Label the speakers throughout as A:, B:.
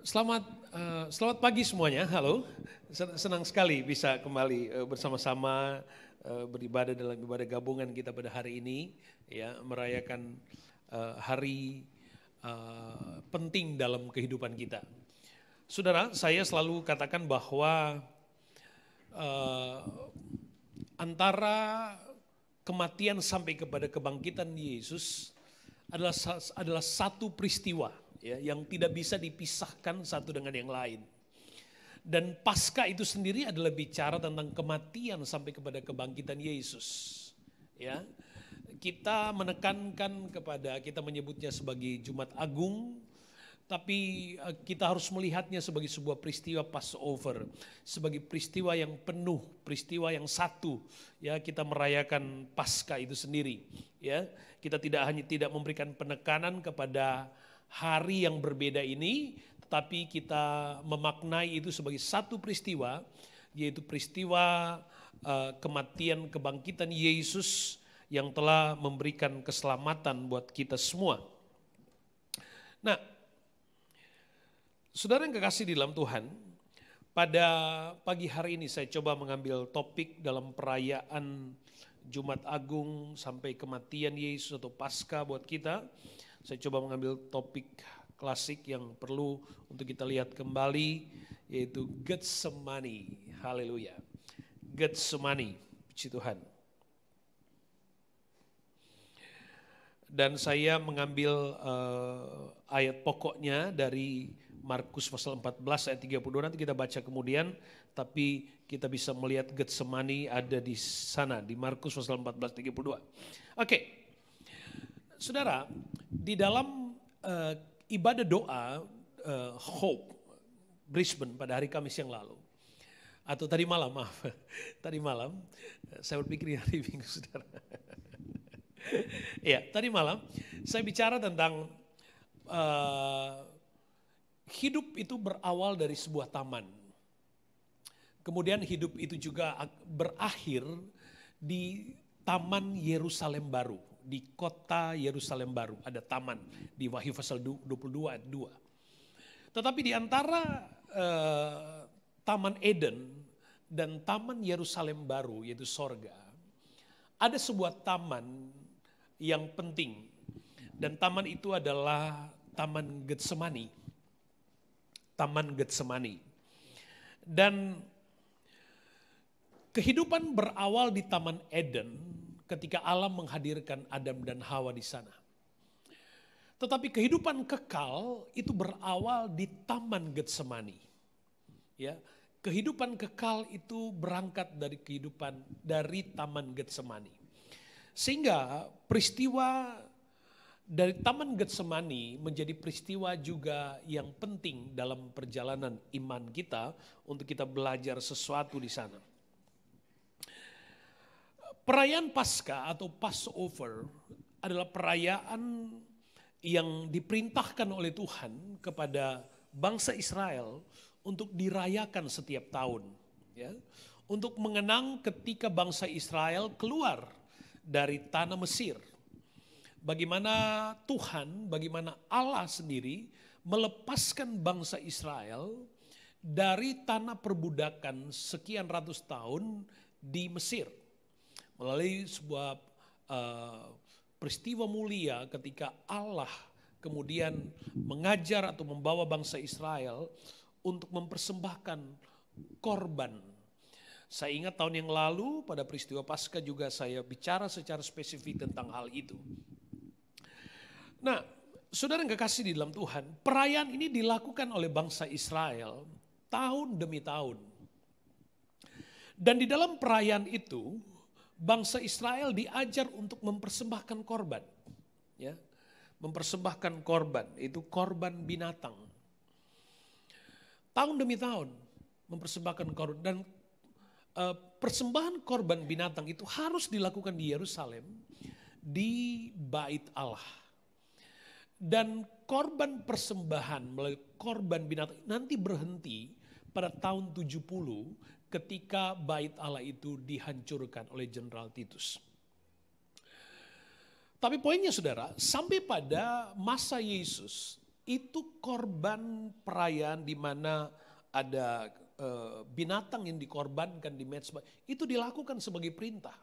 A: Selamat pagi semuanya. Halo. Senang sekali bisa kembali bersama-sama beribadah dalam ibadah gabungan kita pada hari ini, ya, merayakan hari penting dalam kehidupan kita. Saudara, saya selalu katakan bahwa antara kematian sampai kepada kebangkitan Yesus adalah satu peristiwa, ya, yang tidak bisa dipisahkan satu dengan yang lain. Dan Paskah itu sendiri adalah bicara tentang kematian sampai kepada kebangkitan Yesus. Ya, kita menekankan kita menyebutnya sebagai Jumat Agung, tapi kita harus melihatnya sebagai sebuah peristiwa Passover, sebagai peristiwa yang penuh, peristiwa yang satu. Ya, kita merayakan Paskah itu sendiri. Ya, kita tidak memberikan penekanan kepada hari yang berbeda ini, tetapi kita memaknai itu sebagai satu peristiwa, yaitu peristiwa kematian kebangkitan Yesus yang telah memberikan keselamatan buat kita semua. Nah, saudara yang kekasih di dalam Tuhan, pada pagi hari ini saya coba mengambil topik dalam perayaan Jumat Agung sampai kematian Yesus atau Paskah buat kita. Saya coba mengambil topik klasik yang perlu untuk kita lihat kembali, yaitu Getsemani. Haleluya. Getsemani, puji Tuhan. Dan saya mengambil ayat pokoknya dari Markus pasal 14 ayat 32, nanti kita baca kemudian, tapi kita bisa melihat Getsemani ada di sana, di Markus pasal 14 32. Oke. Saudara, di dalam ibadah doa Hope Brisbane pada hari Kamis yang lalu, atau tadi malam, tadi malam, saya berpikir hari Minggu, saudara. Ya, tadi malam saya bicara tentang hidup itu berawal dari sebuah taman. Kemudian hidup itu juga berakhir di Taman Yerusalem Baru. Di kota Yerusalem Baru ada taman di Wahyu pasal 22 ayat 2. Tetapi di antara Taman Eden dan Taman Yerusalem Baru, yaitu sorga, ada sebuah taman yang penting, dan taman itu adalah Taman Getsemani. Taman Getsemani. Dan kehidupan berawal di Taman Eden ketika Allah menghadirkan Adam dan Hawa di sana. Tetapi kehidupan kekal itu berawal di Taman Getsemani. Ya, kehidupan kekal itu berangkat dari Taman Getsemani. Sehingga peristiwa dari Taman Getsemani menjadi peristiwa juga yang penting dalam perjalanan iman kita untuk kita belajar sesuatu di sana. Perayaan Paskah atau Passover adalah perayaan yang diperintahkan oleh Tuhan kepada bangsa Israel untuk dirayakan setiap tahun. Ya, untuk mengenang ketika bangsa Israel keluar dari tanah Mesir. Bagaimana Allah sendiri melepaskan bangsa Israel dari tanah perbudakan sekian ratus tahun di Mesir. Melalui sebuah peristiwa mulia ketika Allah kemudian mengajar atau membawa bangsa Israel untuk mempersembahkan korban. Saya ingat tahun yang lalu pada peristiwa Paskah juga saya bicara secara spesifik tentang hal itu. Nah, saudara yang kekasih di dalam Tuhan, perayaan ini dilakukan oleh bangsa Israel tahun demi tahun. Dan di dalam perayaan itu, bangsa Israel diajar untuk mempersembahkan korban. Ya, mempersembahkan korban, itu korban binatang. Tahun demi tahun mempersembahkan korban, dan persembahan korban binatang itu harus dilakukan di Yerusalem, di Bait Allah. Dan korban persembahan melalui korban binatang nanti berhenti pada tahun 70 ketika Bait Allah itu dihancurkan oleh Jenderal Titus. Tapi poinnya saudara, sampai pada masa Yesus, itu korban perayaan di mana ada binatang yang dikorbankan di mezbah. Itu dilakukan sebagai perintah.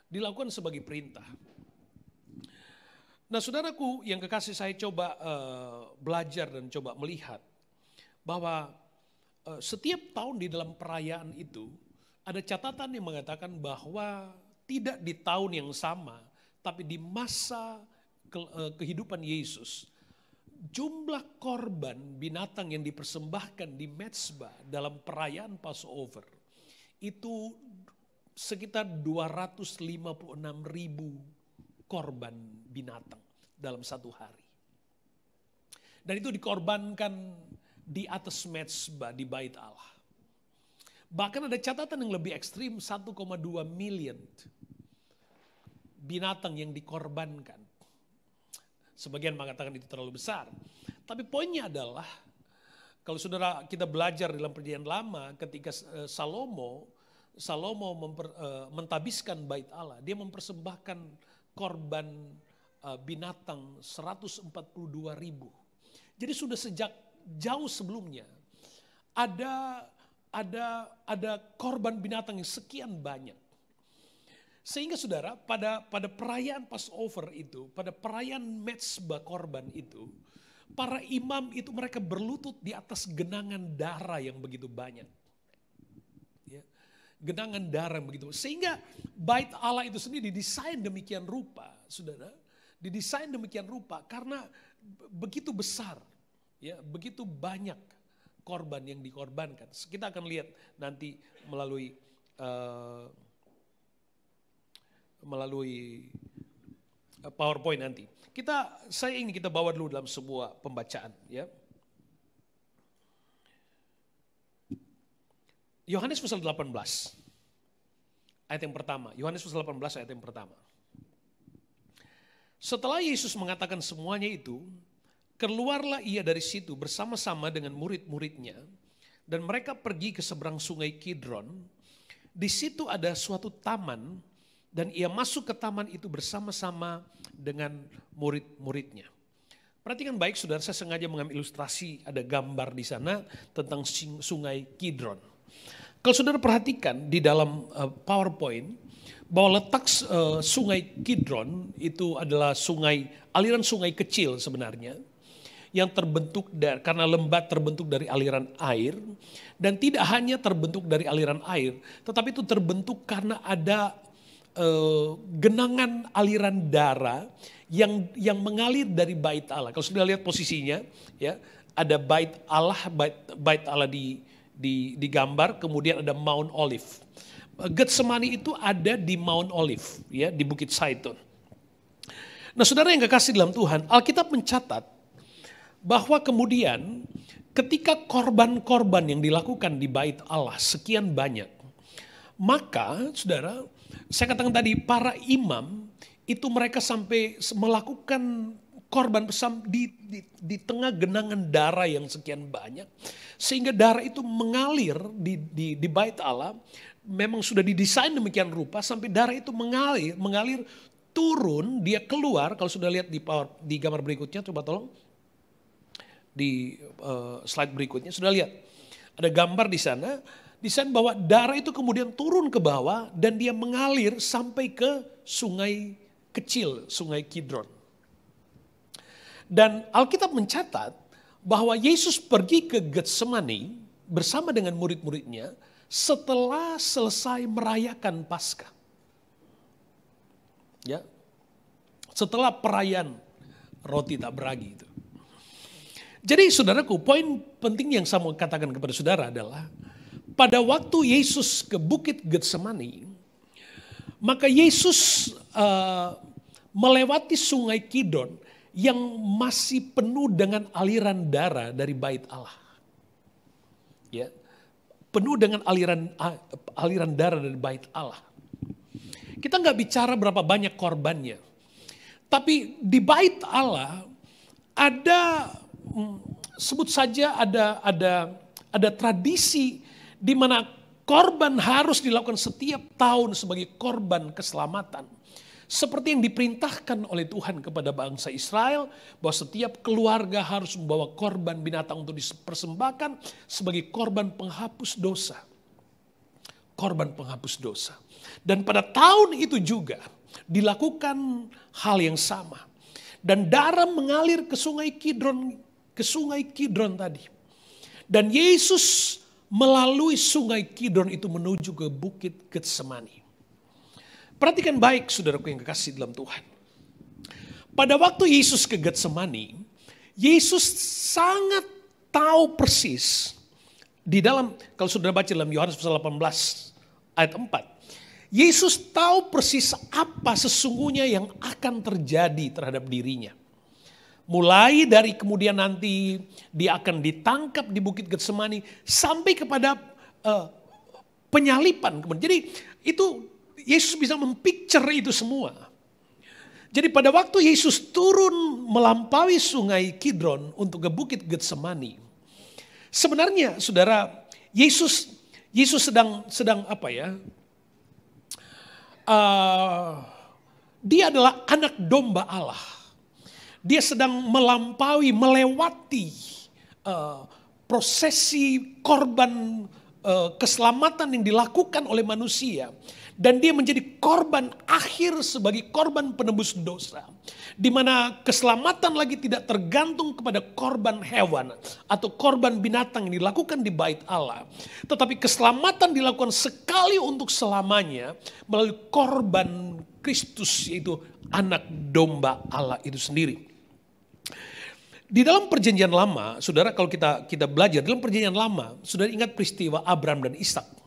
A: Dilakukan sebagai perintah. Nah saudaraku yang kekasih, saya coba belajar dan coba melihat bahwa setiap tahun di dalam perayaan itu ada catatan yang mengatakan bahwa tidak di tahun yang sama, tapi di masa kehidupan Yesus, jumlah korban binatang yang dipersembahkan di mezbah dalam perayaan Passover itu sekitar 256.000 korban binatang dalam satu hari. Dan itu dikorbankan di atas mezbah di Bait Allah. Bahkan ada catatan yang lebih ekstrim, 1,2 million binatang yang dikorbankan. Sebagian mengatakan itu terlalu besar. Tapi poinnya adalah, kalau saudara kita belajar dalam Perjanjian Lama, ketika Salomo mentabiskan Bait Allah, dia mempersembahkan korban binatang 142.000. Jadi sudah sejak jauh sebelumnya ada korban binatang yang sekian banyak. Sehingga saudara pada perayaan Passover itu, pada perayaan mezbah korban itu, para imam itu mereka berlutut di atas genangan darah yang begitu banyak. Ya, genangan darah yang begitu. Sehingga Bait Allah itu sendiri didesain demikian rupa, saudara. Didesain demikian rupa karena begitu besar, ya, begitu banyak korban yang dikorbankan. Kita akan lihat nanti melalui PowerPoint nanti. Saya ingin kita bawa dulu dalam sebuah pembacaan, ya. Yohanes pasal 18 ayat yang pertama. Yohanes pasal 18 ayat yang pertama. Setelah Yesus mengatakan semuanya itu, keluarlah ia dari situ bersama-sama dengan murid-muridnya, dan mereka pergi ke seberang sungai Kidron. Di situ ada suatu taman, dan ia masuk ke taman itu bersama-sama dengan murid-muridnya. Perhatikan baik saudara, saya sengaja mengambil ilustrasi, ada gambar di sana tentang sungai Kidron. Kalau saudara perhatikan di dalam PowerPoint, bahwa letak sungai Kidron itu adalah aliran sungai kecil sebenarnya, yang terbentuk karena lembah terbentuk dari aliran air, dan tidak hanya terbentuk dari aliran air, tetapi itu terbentuk karena ada genangan aliran darah yang mengalir dari Bait Allah. Kalau sudah lihat posisinya, ya, ada Bait Allah di gambar, kemudian ada Mount Olive. Getsemani itu ada di Mount Olive, ya, di Bukit Zaitun. Nah, saudara yang kekasih dalam Tuhan, Alkitab mencatat bahwa kemudian ketika korban-korban yang dilakukan di Bait Allah sekian banyak, maka saudara, saya katakan tadi para imam itu mereka sampai melakukan korban bersama di tengah genangan darah yang sekian banyak, sehingga darah itu mengalir di Bait Allah. Memang sudah didesain demikian rupa sampai darah itu mengalir turun, dia keluar. Kalau sudah lihat di gambar berikutnya, coba tolong di slide berikutnya, sudah lihat ada gambar di sana, desain bahwa darah itu kemudian turun ke bawah dan dia mengalir sampai ke sungai kecil, sungai Kidron. Dan Alkitab mencatat bahwa Yesus pergi ke Getsemani bersama dengan murid-muridnya setelah selesai merayakan Paskah. Ya. Setelah perayaan roti tak beragi itu. Jadi saudaraku, poin penting yang saya mau katakan kepada saudara adalah pada waktu Yesus ke Bukit Getsemani, maka Yesus melewati sungai Kidron yang masih penuh dengan aliran darah dari Bait Allah. Ya. Penuh dengan aliran darah dari Bait Allah. Kita nggak bicara berapa banyak korbannya, tapi di Bait Allah ada, sebut saja ada tradisi di mana korban harus dilakukan setiap tahun sebagai korban keselamatan, Seperti yang diperintahkan oleh Tuhan kepada bangsa Israel, bahwa setiap keluarga harus membawa korban binatang untuk dipersembahkan sebagai korban penghapus dosa. Korban penghapus dosa. Dan pada tahun itu juga dilakukan hal yang sama. Dan darah mengalir ke sungai Kidron tadi. Dan Yesus melalui sungai Kidron itu menuju ke bukit Getsemani. Perhatikan baik saudaraku yang kekasih dalam Tuhan. Pada waktu Yesus ke Getsemani, Yesus sangat tahu persis di dalam, kalau saudara baca dalam Yohanes pasal 18 ayat 4, Yesus tahu persis apa sesungguhnya yang akan terjadi terhadap dirinya. Mulai dari kemudian nanti dia akan ditangkap di bukit Getsemani sampai kepada penyalipan. Jadi itu Yesus bisa mempicture itu semua. Jadi pada waktu Yesus turun melampaui sungai Kidron untuk ke bukit Getsemani, sebenarnya saudara, Yesus sedang apa ya? Dia adalah anak domba Allah. Dia sedang melewati prosesi korban keselamatan yang dilakukan oleh manusia. Dan dia menjadi korban akhir sebagai korban penebus dosa. Di mana keselamatan lagi tidak tergantung kepada korban hewan atau korban binatang yang dilakukan di bait Allah. Tetapi keselamatan dilakukan sekali untuk selamanya melalui korban Kristus, yaitu anak domba Allah itu sendiri. Di dalam perjanjian lama, saudara, kalau kita belajar dalam perjanjian lama, saudara ingat peristiwa Abraham dan Ishak.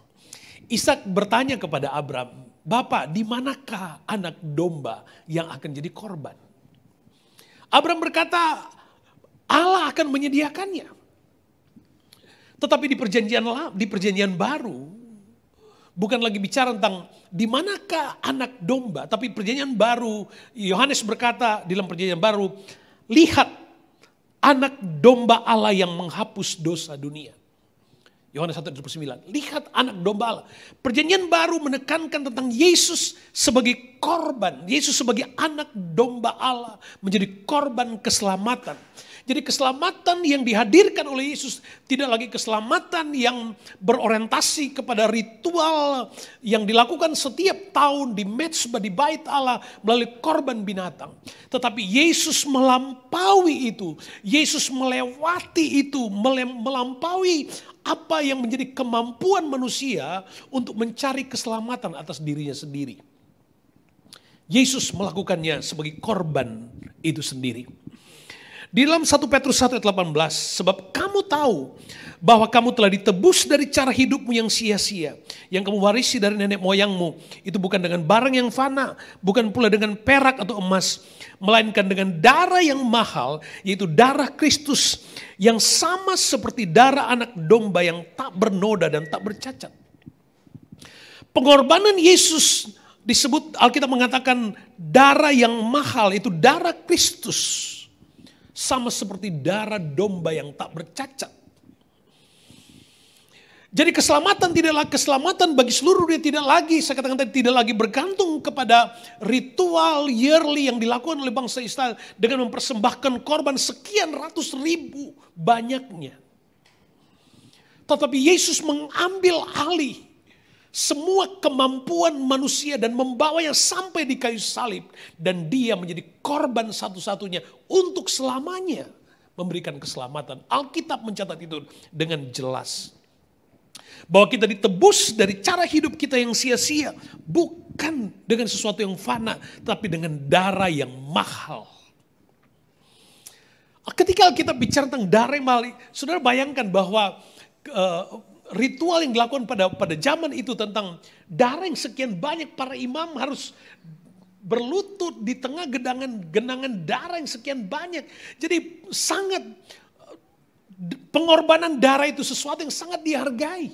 A: Ishak bertanya kepada Abraham, "Bapak, di manakah anak domba yang akan jadi korban?" Abraham berkata, "Allah akan menyediakannya." Tetapi di perjanjian baru, bukan lagi bicara tentang di manakah anak domba, tapi perjanjian baru, Yohanes berkata di dalam perjanjian baru, "Lihat anak domba Allah yang menghapus dosa dunia." Yohanes 1:29. Lihat anak domba Allah. Perjanjian baru menekankan tentang Yesus sebagai korban. Yesus sebagai anak domba Allah menjadi korban keselamatan. Jadi keselamatan yang dihadirkan oleh Yesus tidak lagi keselamatan yang berorientasi kepada ritual yang dilakukan setiap tahun di mezbah di bait Allah melalui korban binatang. Tetapi Yesus melampaui itu. Yesus melewati itu, melampaui apa yang menjadi kemampuan manusia untuk mencari keselamatan atas dirinya sendiri. Yesus melakukannya sebagai korban itu sendiri. Di dalam 1 Petrus 1 ayat 18, sebab kamu tahu bahwa kamu telah ditebus dari cara hidupmu yang sia-sia, yang kamu warisi dari nenek moyangmu, itu bukan dengan barang yang fana, bukan pula dengan perak atau emas, melainkan dengan darah yang mahal, yaitu darah Kristus, yang sama seperti darah anak domba yang tak bernoda dan tak bercacat. Pengorbanan Yesus disebut, Alkitab mengatakan darah yang mahal, itu darah Kristus. Sama seperti darah domba yang tak bercacat. Jadi keselamatan tidaklah keselamatan bagi seluruh dunia, tidak lagi, saya katakan tadi, tidak lagi bergantung kepada ritual yearly yang dilakukan oleh bangsa Israel dengan mempersembahkan korban sekian ratus ribu banyaknya. Tetapi Yesus mengambil alih semua kemampuan manusia dan membawanya sampai di kayu salib. Dan dia menjadi korban satu-satunya untuk selamanya memberikan keselamatan. Alkitab mencatat itu dengan jelas. Bahwa kita ditebus dari cara hidup kita yang sia-sia. Bukan dengan sesuatu yang fana, tapi dengan darah yang mahal. Ketika kita bicara tentang darah yang mahal, saudara bayangkan bahwa ritual yang dilakukan pada zaman itu tentang darah yang sekian banyak, para imam harus berlutut di tengah genangan darah yang sekian banyak. Jadi sangat, pengorbanan darah itu sesuatu yang sangat dihargai.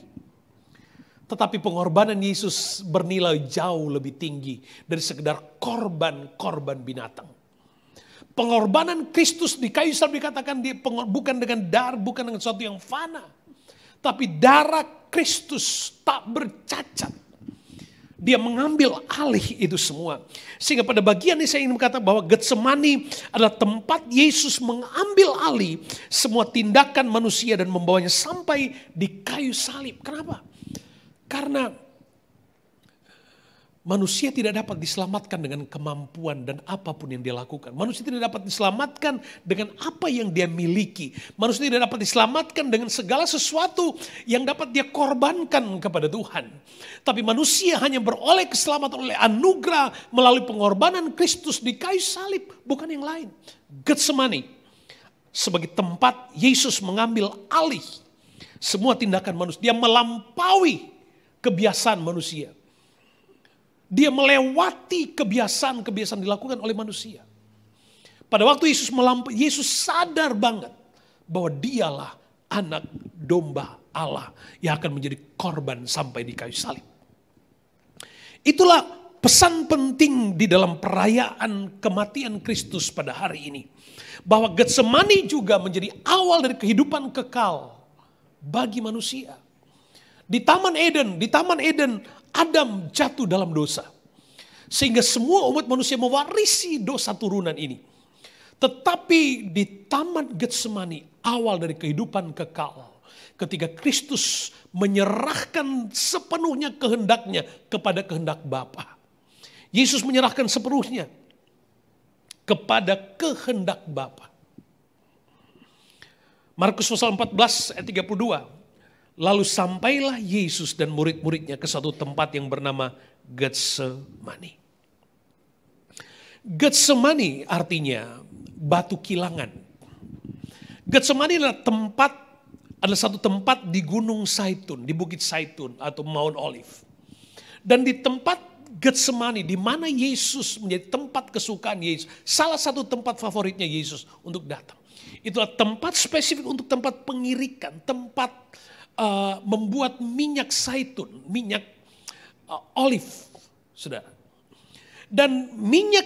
A: Tetapi pengorbanan Yesus bernilai jauh lebih tinggi dari sekedar korban binatang. Pengorbanan Kristus di kayu salib dikatakan bukan dengan darah, bukan dengan sesuatu yang fana. Tapi darah Kristus tak bercacat. Dia mengambil alih itu semua. Sehingga pada bagian ini saya ingin berkata bahwa Getsemani adalah tempat Yesus mengambil alih semua tindakan manusia dan membawanya sampai di kayu salib. Kenapa? Karena manusia tidak dapat diselamatkan dengan kemampuan dan apapun yang dia lakukan. Manusia tidak dapat diselamatkan dengan apa yang dia miliki. Manusia tidak dapat diselamatkan dengan segala sesuatu yang dapat dia korbankan kepada Tuhan. Tapi manusia hanya beroleh keselamatan oleh anugerah melalui pengorbanan Kristus di kayu salib, bukan yang lain. Getsemani sebagai tempat Yesus mengambil alih semua tindakan manusia. Dia melampaui kebiasaan manusia. Dia melewati kebiasaan-kebiasaan dilakukan oleh manusia. Pada waktu Yesus sadar banget bahwa dialah anak domba Allah yang akan menjadi korban sampai di kayu salib. Itulah pesan penting di dalam perayaan kematian Kristus pada hari ini. Bahwa Getsemani juga menjadi awal dari kehidupan kekal bagi manusia. Di Taman Eden, Adam jatuh dalam dosa. Sehingga semua umat manusia mewarisi dosa turunan ini. Tetapi di Taman Getsemani, awal dari kehidupan kekal. Ketika Kristus menyerahkan sepenuhnya kehendaknya kepada kehendak Bapa. Yesus menyerahkan sepenuhnya kepada kehendak Bapa. Markus pasal 14 ayat 32. Lalu sampailah Yesus dan murid-muridnya ke satu tempat yang bernama Getsemani. Getsemani artinya batu kilangan. Getsemani adalah satu tempat di Gunung Zaitun, di Bukit Zaitun atau Mount Olive. Dan di tempat Getsemani, di mana Yesus menjadi tempat kesukaan Yesus, salah satu tempat favoritnya Yesus untuk datang. Itulah tempat spesifik untuk tempat pengirikan, tempat membuat minyak zaitun, minyak olive, saudara. Dan minyak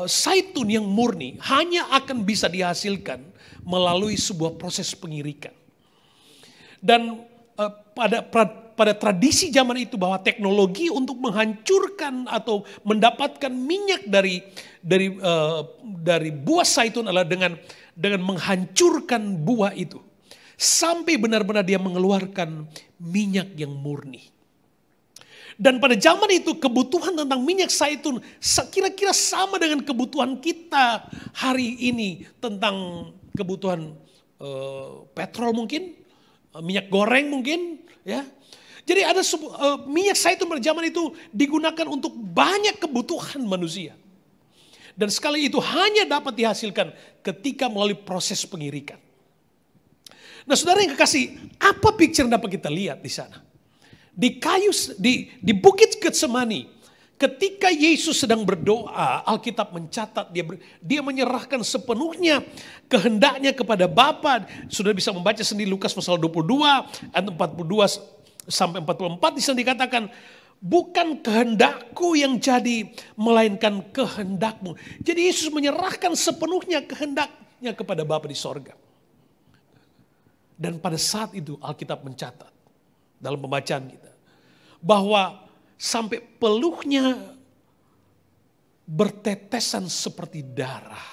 A: zaitun yang murni hanya akan bisa dihasilkan melalui sebuah proses pengirikan. Dan pada tradisi zaman itu bahwa teknologi untuk menghancurkan atau mendapatkan minyak dari buah zaitun adalah dengan menghancurkan buah itu. Sampai benar-benar dia mengeluarkan minyak yang murni. Dan pada zaman itu kebutuhan tentang minyak zaitun kira-kira sama dengan kebutuhan kita hari ini tentang kebutuhan petrol mungkin, minyak goreng mungkin, ya. Jadi ada minyak zaitun pada zaman itu digunakan untuk banyak kebutuhan manusia. Dan sekali itu hanya dapat dihasilkan ketika melalui proses pengirikan. Nah, saudara yang kekasih, apa picture yang dapat kita lihat di sana? Di Bukit Getsemani, ketika Yesus sedang berdoa, Alkitab mencatat dia menyerahkan sepenuhnya kehendaknya kepada Bapa. Sudah bisa membaca sendiri Lukas pasal 22 ayat 42 sampai 44 di sana dikatakan, bukan kehendakku yang jadi, melainkan kehendakmu. Jadi Yesus menyerahkan sepenuhnya kehendaknya kepada Bapa di sorga. Dan pada saat itu Alkitab mencatat dalam pembacaan kita bahwa sampai peluhnya bertetesan seperti darah.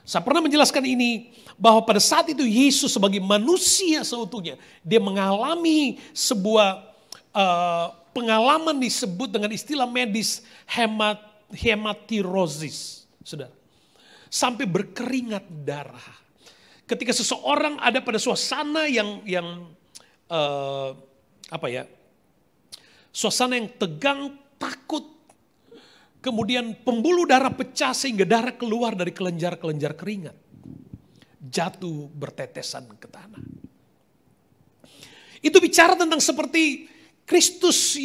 A: Saya pernah menjelaskan ini bahwa pada saat itu Yesus sebagai manusia seutuhnya dia mengalami sebuah pengalaman disebut dengan istilah medis hematirosis, saudara. Sampai berkeringat darah. Ketika seseorang ada pada suasana yang suasana yang tegang, takut, kemudian pembuluh darah pecah sehingga darah keluar dari kelenjar-kelenjar keringat, jatuh bertetesan ke tanah. Itu bicara tentang seperti Kristus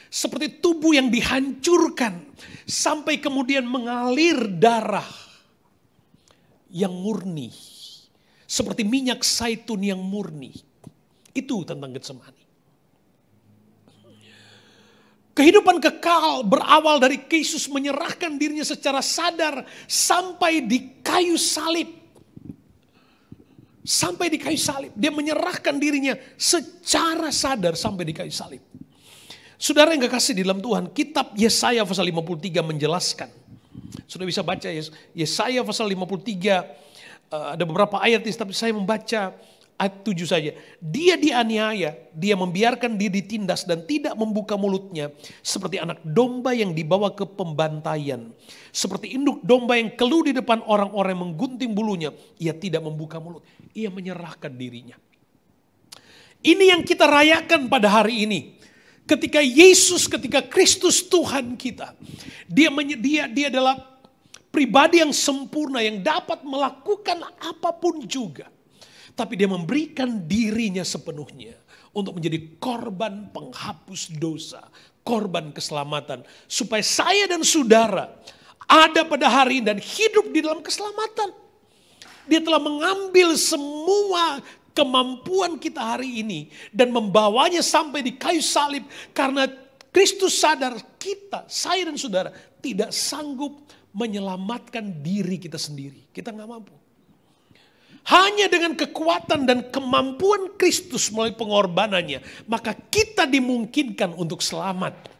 A: seperti tubuh yang dihancurkan sampai kemudian mengalir darah yang murni, seperti minyak zaitun yang murni. Itu tentang Getsemani. Kehidupan kekal berawal dari Yesus menyerahkan dirinya secara sadar sampai di kayu salib. Sampai di kayu salib. Dia menyerahkan dirinya secara sadar sampai di kayu salib. Saudara yang kekasih di dalam Tuhan, kitab Yesaya pasal 53 menjelaskan. Sudah bisa baca Yesaya pasal 53, ada beberapa ayat, tapi saya membaca ayat 7 saja. Dia dianiaya, dia membiarkan dia ditindas dan tidak membuka mulutnya. Seperti anak domba yang dibawa ke pembantaian. Seperti induk domba yang keluh di depan orang-orang yang menggunting bulunya. Ia tidak membuka mulut. Ia menyerahkan dirinya. Ini yang kita rayakan pada hari ini. Ketika Yesus, ketika Kristus Tuhan kita. Dia adalah pribadi yang sempurna yang dapat melakukan apapun juga. Tapi dia memberikan dirinya sepenuhnya untuk menjadi korban penghapus dosa, korban keselamatan. Supaya saya dan saudara ada pada hari ini dan hidup di dalam keselamatan. Dia telah mengambil semua kemampuan kita hari ini dan membawanya sampai di kayu salib. Karena Kristus sadar kita, saya dan saudara tidak sanggup menyelamatkan diri kita sendiri. Kita nggak mampu. Hanya dengan kekuatan dan kemampuan Kristus melalui pengorbanannya, maka kita dimungkinkan untuk selamat.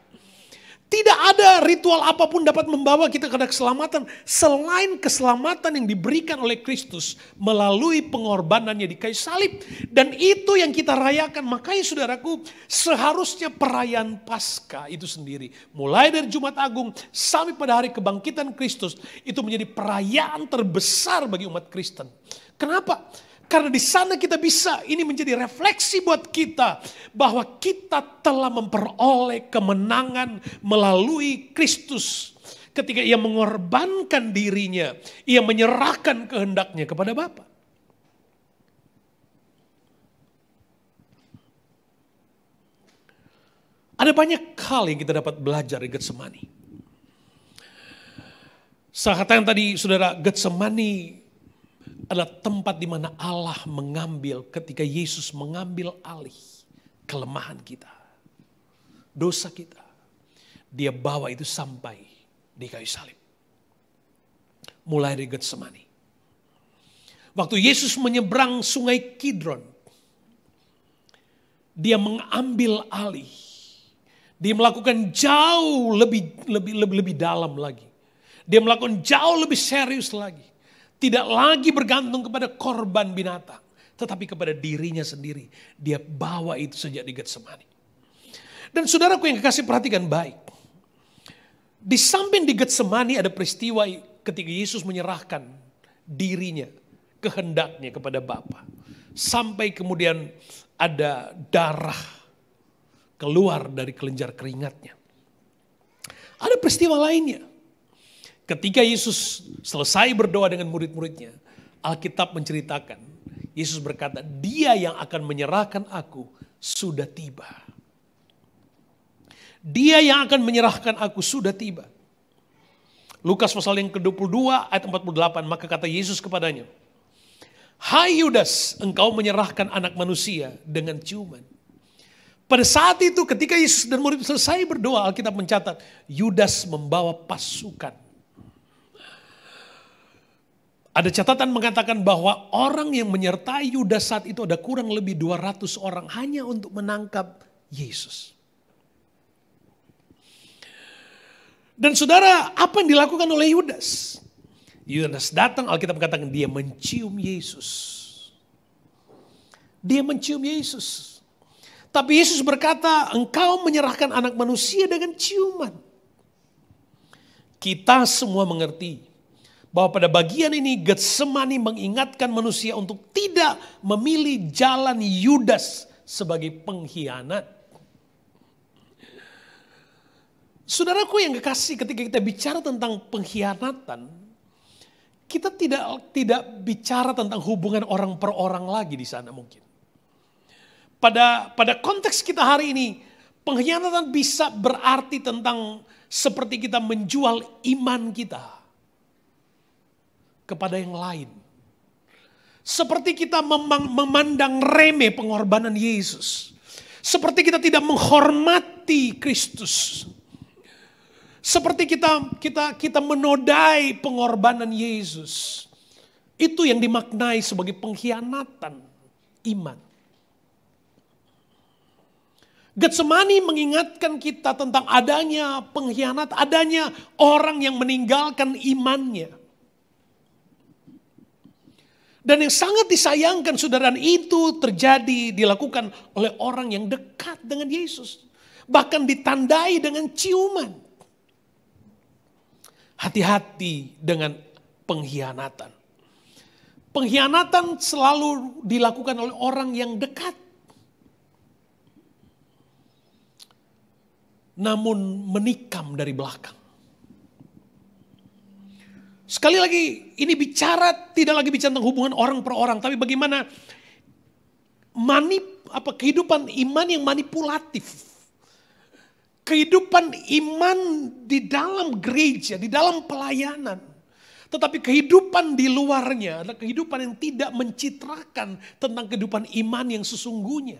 A: Tidak ada ritual apapun dapat membawa kita ke keselamatan selain keselamatan yang diberikan oleh Kristus melalui pengorbanannya di kayu salib. Dan itu yang kita rayakan. Makanya saudaraku, seharusnya perayaan Paskah itu sendiri, mulai dari Jumat Agung sampai pada hari kebangkitan Kristus, itu menjadi perayaan terbesar bagi umat Kristen. Kenapa? Karena di sana kita bisa, ini menjadi refleksi buat kita bahwa kita telah memperoleh kemenangan melalui Kristus. Ketika ia mengorbankan dirinya, ia menyerahkan kehendaknya kepada Bapa. Ada banyak hal yang kita dapat belajar di Getsemani. Saya katakan tadi, saudara, Getsemani adalah tempat di mana Allah mengambil, ketika Yesus mengambil alih kelemahan kita, dosa kita. Dia bawa itu sampai di kayu salib. Mulai dari Getsemani. Waktu Yesus menyeberang sungai Kidron, dia mengambil alih. Dia melakukan jauh lebih dalam lagi. Dia melakukan jauh lebih serius lagi. Tidak lagi bergantung kepada korban binatang, tetapi kepada dirinya sendiri. Dia bawa itu sejak di Getsemani. Dan saudaraku yang kekasih, perhatikan baik. Di samping di Getsemani ada peristiwa ketika Yesus menyerahkan dirinya, kehendaknya kepada Bapa. Sampai kemudian ada darah keluar dari kelenjar keringatnya. Ada peristiwa lainnya. Ketika Yesus selesai berdoa dengan murid-muridnya, Alkitab menceritakan, Yesus berkata, dia yang akan menyerahkan aku sudah tiba. Dia yang akan menyerahkan aku sudah tiba. Lukas pasal yang ke-22 ayat 48, maka kata Yesus kepadanya, hai Yudas, engkau menyerahkan anak manusia dengan ciuman. Pada saat itu ketika Yesus dan murid selesai berdoa, Alkitab mencatat, Yudas membawa pasukan. Ada catatan mengatakan bahwa orang yang menyertai Yudas saat itu ada kurang lebih 200 orang hanya untuk menangkap Yesus. Dan saudara, apa yang dilakukan oleh Yudas? Yudas datang, Alkitab mengatakan dia mencium Yesus. Dia mencium Yesus. Tapi Yesus berkata, engkau menyerahkan anak manusia dengan ciuman. Kita semua mengerti bahwa pada bagian ini Getsemani mengingatkan manusia untuk tidak memilih jalan Yudas sebagai pengkhianat. Saudaraku yang kekasih, ketika kita bicara tentang pengkhianatan, kita tidak bicara tentang hubungan orang per orang lagi di sana mungkin. Pada konteks kita hari ini, pengkhianatan bisa berarti tentang seperti kita menjual iman kita kepada yang lain. Seperti kita memandang remeh pengorbanan Yesus. Seperti kita tidak menghormati Kristus. Seperti kita menodai pengorbanan Yesus. Itu yang dimaknai sebagai pengkhianatan iman. Getsemani mengingatkan kita tentang adanya pengkhianat, adanya orang yang meninggalkan imannya. Dan yang sangat disayangkan saudara, itu terjadi, dilakukan oleh orang yang dekat dengan Yesus. Bahkan ditandai dengan ciuman. Hati-hati dengan pengkhianatan. Pengkhianatan selalu dilakukan oleh orang yang dekat. Namun menikam dari belakang. Sekali lagi, ini tidak lagi bicara tentang hubungan orang per orang, tapi bagaimana kehidupan iman yang manipulatif. Kehidupan iman di dalam gereja, di dalam pelayanan. Tetapi kehidupan di luarnya adalah kehidupan yang tidak mencitrakan tentang kehidupan iman yang sesungguhnya.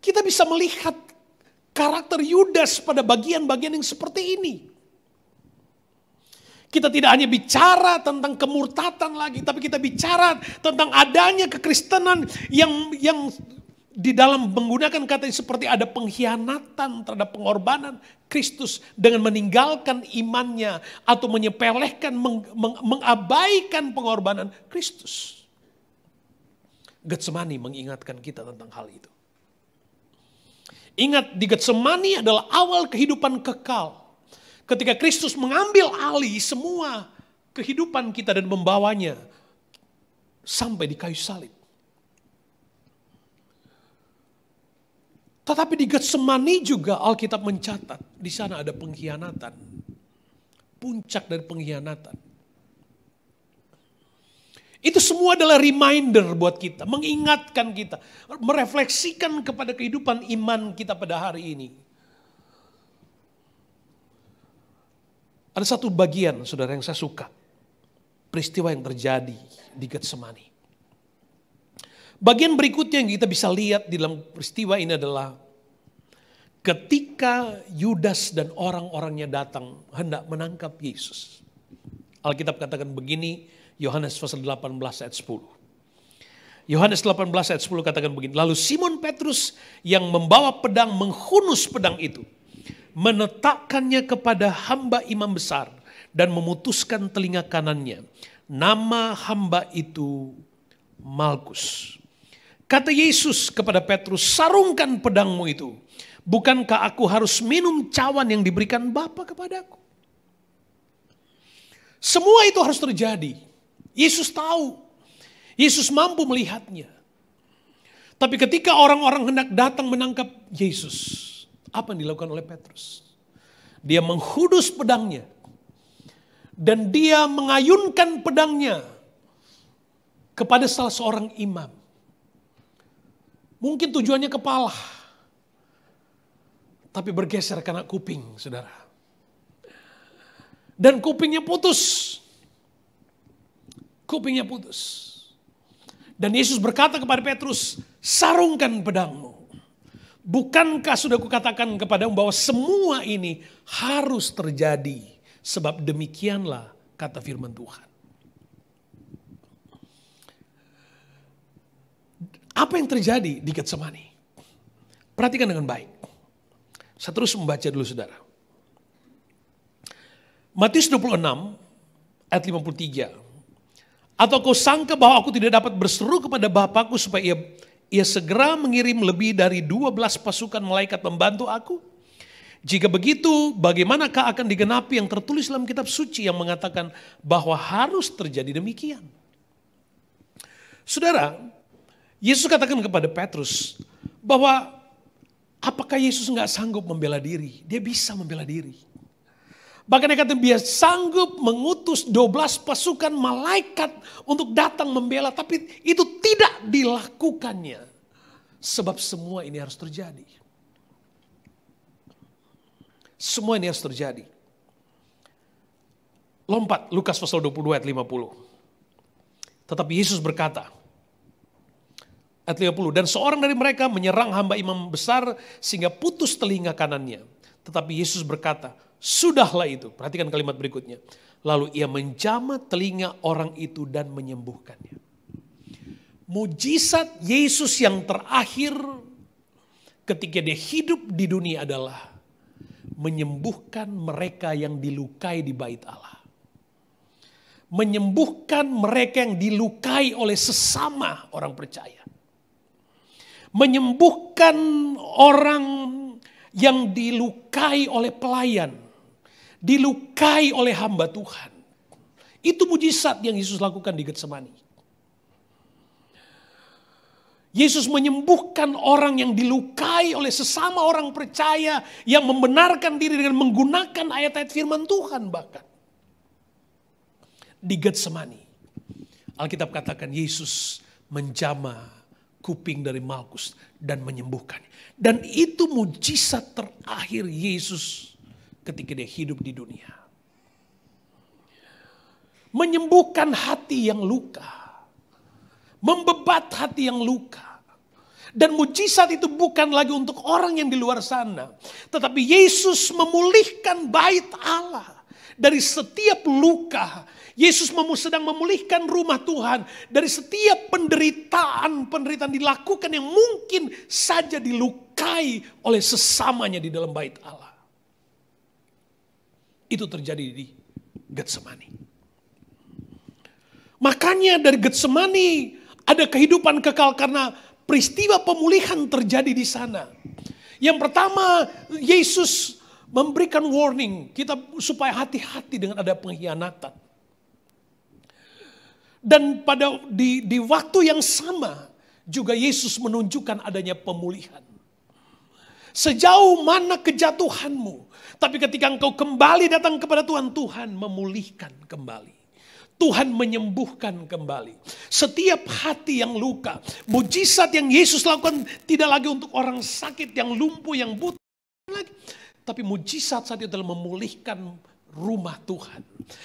A: Kita bisa melihat karakter Yudas pada bagian-bagian yang seperti ini. Kita tidak hanya bicara tentang kemurtatan lagi, tapi kita bicara tentang adanya kekristenan yang di dalam menggunakan kata seperti ada pengkhianatan terhadap pengorbanan Kristus dengan meninggalkan imannya atau menyepelekan, mengabaikan pengorbanan Kristus. Getsemani mengingatkan kita tentang hal itu. Ingat, di Getsemani adalah awal kehidupan kekal. Ketika Kristus mengambil alih semua kehidupan kita dan membawanya sampai di kayu salib. Tetapi di Getsemani juga Alkitab mencatat, di sana ada pengkhianatan. Puncak dari pengkhianatan. Itu semua adalah reminder buat kita, mengingatkan kita, merefleksikan kepada kehidupan iman kita pada hari ini. Ada satu bagian, saudara, yang saya suka. Peristiwa yang terjadi di Getsemani. Bagian berikutnya yang kita bisa lihat di dalam peristiwa ini adalah ketika Yudas dan orang-orangnya datang hendak menangkap Yesus. Alkitab katakan begini, Yohanes pasal 18 ayat 10. Yohanes 18 ayat 10 katakan begini, lalu Simon Petrus yang membawa pedang menghunus pedang itu, menetapkannya kepada hamba imam besar dan memutuskan telinga kanannya. Nama hamba itu Malkus. Kata Yesus kepada Petrus, sarungkan pedangmu itu. Bukankah aku harus minum cawan yang diberikan Bapa kepadaku? Semua itu harus terjadi. Yesus tahu. Yesus mampu melihatnya. Tapi ketika orang-orang hendak datang menangkap Yesus, apa yang dilakukan oleh Petrus? Dia menghunus pedangnya. Dan dia mengayunkan pedangnya kepada salah seorang imam. Mungkin tujuannya kepala. Tapi bergeser karena kuping, saudara. Dan kupingnya putus. Kupingnya putus. Dan Yesus berkata kepada Petrus, sarungkan pedangmu. Bukankah sudah kukatakan kepadamu bahwa semua ini harus terjadi. Sebab demikianlah kata firman Tuhan. Apa yang terjadi di Getsemani? Perhatikan dengan baik. Saya terus membaca dulu, saudara. Matius 26 ayat 53. Atau kau sangka bahwa aku tidak dapat berseru kepada Bapakku supaya ia segera mengirim lebih dari 12 pasukan malaikat membantu aku? Jika begitu, bagaimanakah akan digenapi yang tertulis dalam kitab suci yang mengatakan bahwa harus terjadi demikian? Saudara, Yesus katakan kepada Petrus bahwa apakah Yesus nggak sanggup membela diri? Dia bisa membela diri. Bahkan dia kata dia sanggup mengutus 12 pasukan malaikat untuk datang membela. Tapi itu tidak dilakukannya. Sebab semua ini harus terjadi. Semua ini harus terjadi. Lompat Lukas pasal 22 ayat 50. Tetapi Yesus berkata, ayat 50, dan seorang dari mereka menyerang hamba imam besar sehingga putus telinga kanannya. Tetapi Yesus berkata, sudahlah itu. Perhatikan kalimat berikutnya. Lalu ia menjamah telinga orang itu dan menyembuhkannya. Mujizat Yesus yang terakhir ketika dia hidup di dunia adalah menyembuhkan mereka yang dilukai di bait Allah. Menyembuhkan mereka yang dilukai oleh sesama orang percaya. Menyembuhkan orang yang dilukai oleh pelayan. Dilukai oleh hamba Tuhan. Itu mujizat yang Yesus lakukan di Getsemani. Yesus menyembuhkan orang yang dilukai oleh sesama orang percaya yang membenarkan diri dengan menggunakan ayat-ayat firman Tuhan bahkan. Di Getsemani, Alkitab katakan Yesus menjamah kuping dari Malkus dan menyembuhkannya. Dan itu mujizat terakhir Yesus ketika dia hidup di dunia. Menyembuhkan hati yang luka. Membebat hati yang luka. Dan mujizat itu bukan lagi untuk orang yang di luar sana. Tetapi Yesus memulihkan bait Allah. Dari setiap luka. Yesus sedang memulihkan rumah Tuhan. Dari setiap penderitaan dilakukan yang mungkin saja dilukai oleh sesamanya di dalam bait Allah. Itu terjadi di Getsemani. Makanya dari Getsemani ada kehidupan kekal karena peristiwa pemulihan terjadi di sana. Yang pertama, Yesus memberikan warning kita supaya hati-hati dengan ada pengkhianatan. Dan di waktu yang sama juga Yesus menunjukkan adanya pemulihan. Sejauh mana kejatuhanmu, tapi ketika engkau kembali datang kepada Tuhan, Tuhan memulihkan kembali. Tuhan menyembuhkan kembali. Setiap hati yang luka. Mujizat yang Yesus lakukan tidak lagi untuk orang sakit yang lumpuh, yang buta lagi. Tapi mujizat saat itu adalah memulihkan rumah Tuhan.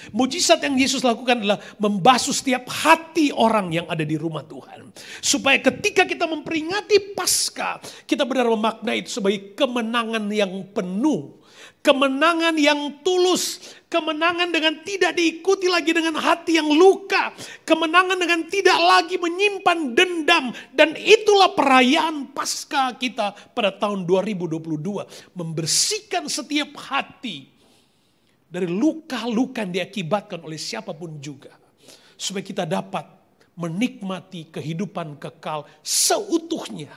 A: Mujizat yang Yesus lakukan adalah membasuh setiap hati orang yang ada di rumah Tuhan. Supaya ketika kita memperingati Paskah, kita benar memaknai itu sebagai kemenangan yang penuh. Kemenangan yang tulus, kemenangan dengan tidak diikuti lagi dengan hati yang luka, kemenangan dengan tidak lagi menyimpan dendam, dan itulah perayaan Paskah kita pada tahun 2022, membersihkan setiap hati dari luka-luka yang diakibatkan oleh siapapun juga, supaya kita dapat menikmati kehidupan kekal seutuhnya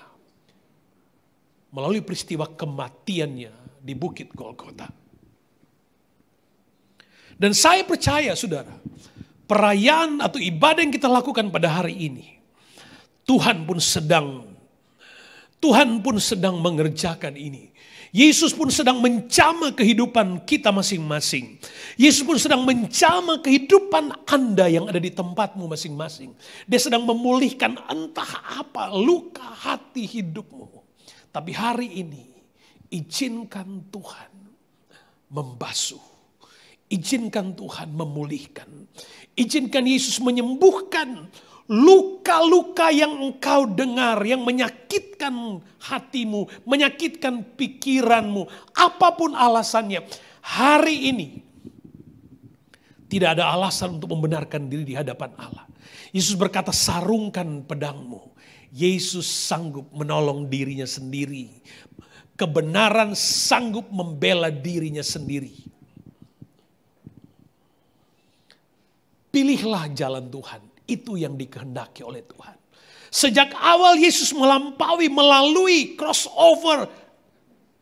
A: melalui peristiwa kematiannya di Bukit Golgota. Dan saya percaya saudara, perayaan atau ibadah yang kita lakukan pada hari ini, Tuhan pun sedang mengerjakan ini. Yesus pun sedang menjamah kehidupan kita masing-masing. Yesus pun sedang menjamah kehidupan Anda yang ada di tempatmu masing-masing. Dia sedang memulihkan entah apa luka hati hidupmu. Tapi hari ini, izinkan Tuhan membasuh. Izinkan Tuhan memulihkan. Izinkan Yesus menyembuhkan luka-luka yang engkau dengar, yang menyakitkan hatimu, menyakitkan pikiranmu, apapun alasannya. Hari ini tidak ada alasan untuk membenarkan diri di hadapan Allah. Yesus berkata, sarungkan pedangmu. Yesus sanggup menolong dirinya sendiri. Kebenaran sanggup membela dirinya sendiri. Pilihlah jalan Tuhan. Itu yang dikehendaki oleh Tuhan. Sejak awal Yesus melalui crossover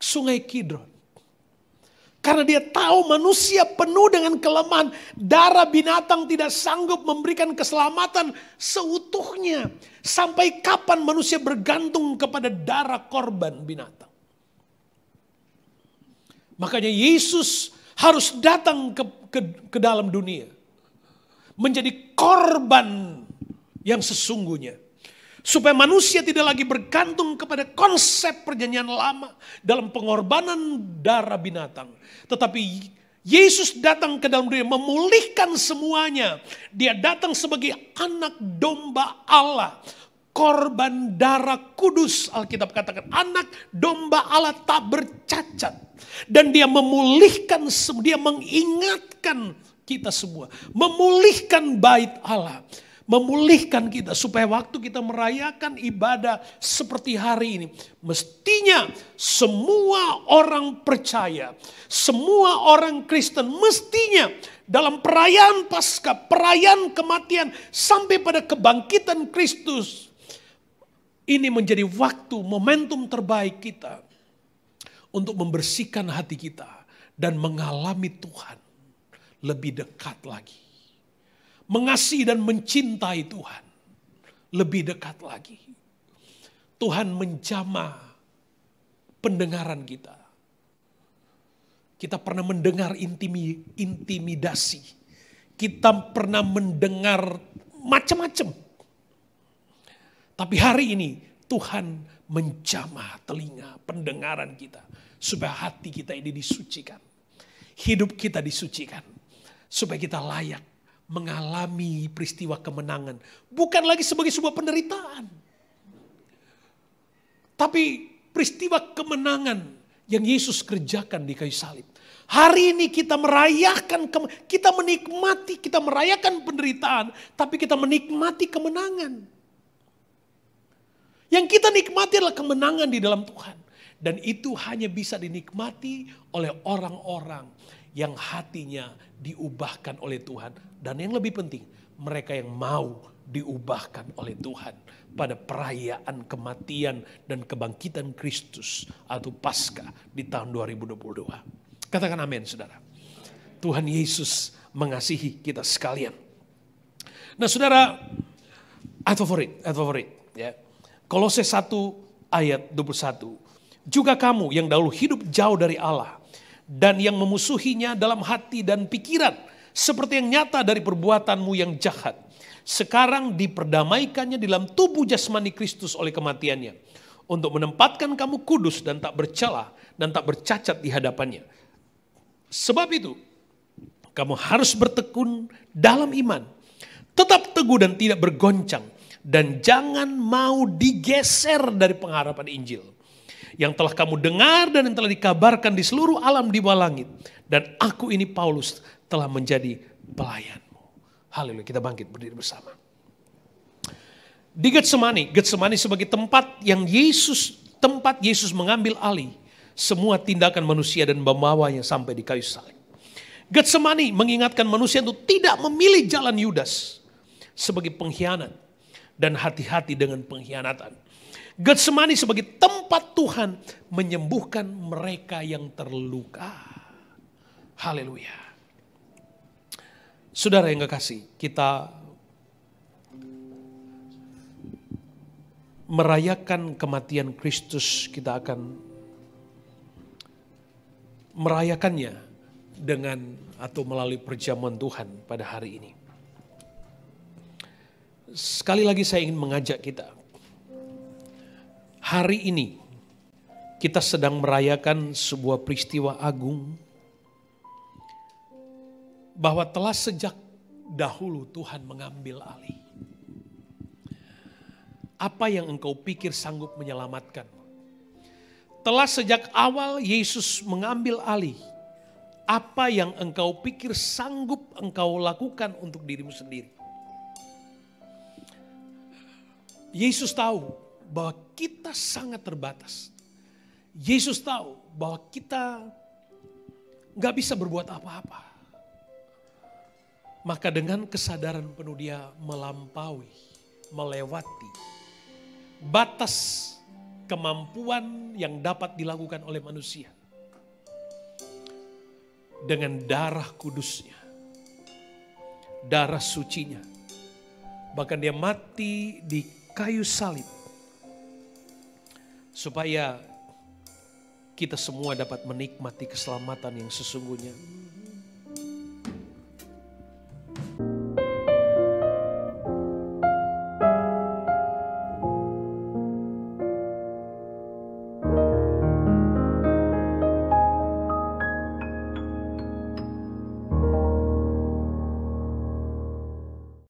A: Sungai Kidron. Karena dia tahu manusia penuh dengan kelemahan. Darah binatang tidak sanggup memberikan keselamatan seutuhnya. Sampai kapan manusia bergantung kepada darah korban binatang. Makanya Yesus harus datang ke dalam dunia. Menjadi korban yang sesungguhnya. Supaya manusia tidak lagi bergantung kepada konsep perjanjian lama dalam pengorbanan darah binatang. Tetapi Yesus datang ke dalam dunia memulihkan semuanya. Dia datang sebagai anak domba Allah. Korban darah kudus, Alkitab katakan. Anak domba Allah tak bercacat. Dan dia memulihkan, dia mengingatkan kita semua. Memulihkan bait Allah. Memulihkan kita supaya waktu kita merayakan ibadah seperti hari ini. Mestinya semua orang percaya, semua orang Kristen mestinya dalam perayaan Paskah, perayaan kematian sampai pada kebangkitan Kristus. Ini menjadi waktu, momentum terbaik kita untuk membersihkan hati kita dan mengalami Tuhan lebih dekat lagi. Mengasihi dan mencintai Tuhan lebih dekat lagi. Tuhan menjamah pendengaran kita. Kita pernah mendengar intimidasi. Kita pernah mendengar macam-macam. Tapi hari ini Tuhan menjamah telinga pendengaran kita. Supaya hati kita ini disucikan. Hidup kita disucikan. Supaya kita layak mengalami peristiwa kemenangan. Bukan lagi sebagai sebuah penderitaan. Tapi peristiwa kemenangan yang Yesus kerjakan di kayu salib. Hari ini kita merayakan, kita menikmati, kita merayakan penderitaan. Tapi kita menikmati kemenangan. Yang kita nikmati adalah kemenangan di dalam Tuhan. Dan itu hanya bisa dinikmati oleh orang-orang yang hatinya diubahkan oleh Tuhan. Dan yang lebih penting, mereka yang mau diubahkan oleh Tuhan pada perayaan kematian dan kebangkitan Kristus atau Paskah di tahun 2022. Katakan amin, saudara. Tuhan Yesus mengasihi kita sekalian. Nah, saudara, ayat favorit, ya. Kolose 1 ayat 21. Juga kamu yang dahulu hidup jauh dari Allah dan yang memusuhinya dalam hati dan pikiran, seperti yang nyata dari perbuatanmu yang jahat. Sekarang diperdamaikannya di dalam tubuh jasmani Kristus oleh kematiannya. Untuk menempatkan kamu kudus dan tak bercela dan tak bercacat di hadapannya. Sebab itu, kamu harus bertekun dalam iman. Tetap teguh dan tidak bergoncang. Dan jangan mau digeser dari pengharapan Injil. Yang telah kamu dengar dan yang telah dikabarkan di seluruh alam di bawah langit. Dan aku ini Paulus telah menjadi pelayanmu. Haleluya, kita bangkit berdiri bersama. Di Getsemani sebagai tempat Yesus mengambil alih semua tindakan manusia dan membawanya sampai di kayu salib. Getsemani mengingatkan manusia untuk tidak memilih jalan Yudas sebagai pengkhianat dan hati-hati dengan pengkhianatan. Getsemani sebagai tempat Tuhan menyembuhkan mereka yang terluka. Haleluya. Saudara yang kekasih, kita merayakan kematian Kristus, kita akan merayakannya dengan atau melalui perjamuan Tuhan pada hari ini. Sekali lagi saya ingin mengajak kita. Hari ini kita sedang merayakan sebuah peristiwa agung. Bahwa telah sejak dahulu Tuhan mengambil alih. Apa yang engkau pikir sanggup menyelamatkan? Telah sejak awal Yesus mengambil alih. Apa yang engkau pikir sanggup engkau lakukan untuk dirimu sendiri? Yesus tahu bahwa kita sangat terbatas. Yesus tahu bahwa kita gak bisa berbuat apa-apa. Maka dengan kesadaran penuh dia melewati batas kemampuan yang dapat dilakukan oleh manusia. Dengan darah kudusnya, darah sucinya. Bahkan dia mati di kayu salib. Supaya kita semua dapat menikmati keselamatan yang sesungguhnya.